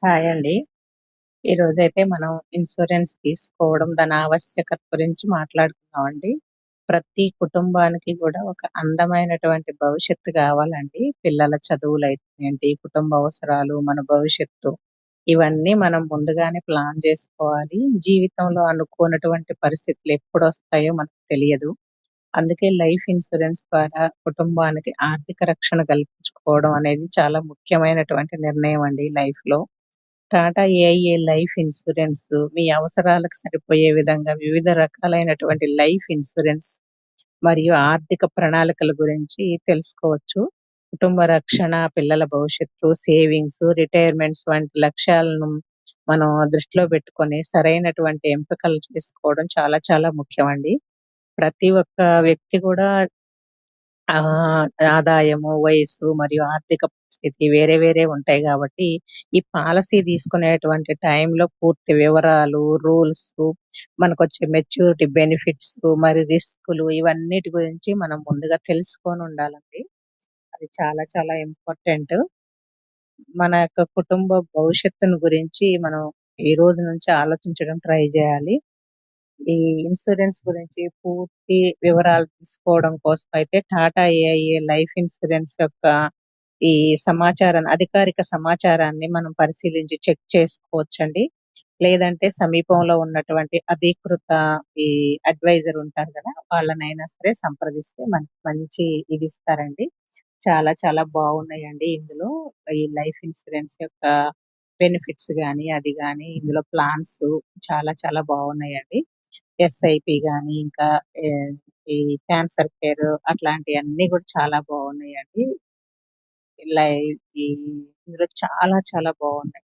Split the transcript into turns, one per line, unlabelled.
Hi అండి. ఈరోజైతే మనం ఇన్సూరెన్స్ తీసుకోవడం, దాని ఆవశ్యకత గురించి మాట్లాడుకుందామండి. ప్రతి కుటుంబానికి గూడా ఒక అందమైనటువంటి భవిష్యత్తు గావాలండి. పిల్లల చదువులైతేనేంటి, కుటుంబ అవసరాలు, మన భవిష్యత్తు ఇవన్నీ మనం ముందుగానే ప్లాన్ జేసుకోవాలి. జీవితంలో అనుకోనటువంటి పరిస్థితులు ఎప్పుడొస్తాయో మనకు తెలియదు. అందుకే లైఫ్ ఇన్సూరెన్స్ ద్వారా కుటుంబానికి ఆర్థిక రక్షణ కల్పించుకోవడం అనేది చాలా ముఖ్యమైనటువంటి నిర్ణయం అండి లైఫ్‌లో. టాటా ఏఐఏ లైఫ్ ఇన్సూరెన్స్ మీ అవసరాలకు సరిపోయే విధంగా వివిధ రకాలైనటువంటి లైఫ్ ఇన్సూరెన్స్ మరియు ఆర్థిక ప్రణాళికల గురించి తెలుసుకోవచ్చు. కుటుంబ రక్షణ, పిల్లల భవిష్యత్తు, సేవింగ్స్, రిటైర్మెంట్స్ వంటి లక్ష్యాలను మనం దృష్టిలో పెట్టుకొని సరైనటువంటి ఎంపికలు చేసుకోవడం చాలా చాలా ముఖ్యమండి. ప్రతి ఒక్క వ్యక్తి కూడా ఆదాయము, వయస్సు మరియు ఆర్థిక పరిస్థితి వేరే వేరే ఉంటాయి గాబట్టి, ఈ పాలసీ తీసుకునేటువంటి టైంలో పూర్తి వివరాలు, రూల్సు, మనకొచ్చే మెచ్యూరిటీ బెనిఫిట్స్, మరి రిస్కులు ఇవన్నిటి గురించి మనం ముందుగా తెలుసుకొనుండాలండి. అది చాలా చాలా ఇంపార్టెంటు. మన యొక్క కుటుంబ భవిష్యత్తును గురించి మనం ఈ రోజు నుంచి ఆలోచించడం ట్రై జేయాలి. ఈ ఇన్సూరెన్స్ గురించి పూర్తి వివరాలు తీసుకోవడం కోసం అయితే టాటా ఏఐఏ లైఫ్ ఇన్సూరెన్స్ యొక్క ఈ అధికారిక సమాచారాన్ని మనం పరిశీలించి చెక్ చేసుకోవచ్చండి. లేదంటే సమీపంలో ఉన్నటువంటి అధీకృత ఈ అడ్వైజర్ ఉంటారు గదా! వాళ్ళనైనా సరే సంప్రదిస్తే మనకి మంచి ఇది ఇస్తారండి. చాలా చాలా బావున్నాయండి ఇందులో. ఈ లైఫ్ ఇన్సూరెన్స్ యొక్క బెనిఫిట్స్ గాని, అది గాని ఇందులో ప్లాన్స్ చాలా చాలా బావున్నాయండి. ఎస్ఐపి గాని, ఇంకా ఏ ఈ క్యాన్సర్ కేర్ అట్లాంటియన్నీ గూడా చాలా బావున్నాయండి. లై ఈ ఇందులో చాలా చాలా బావున్నాయి.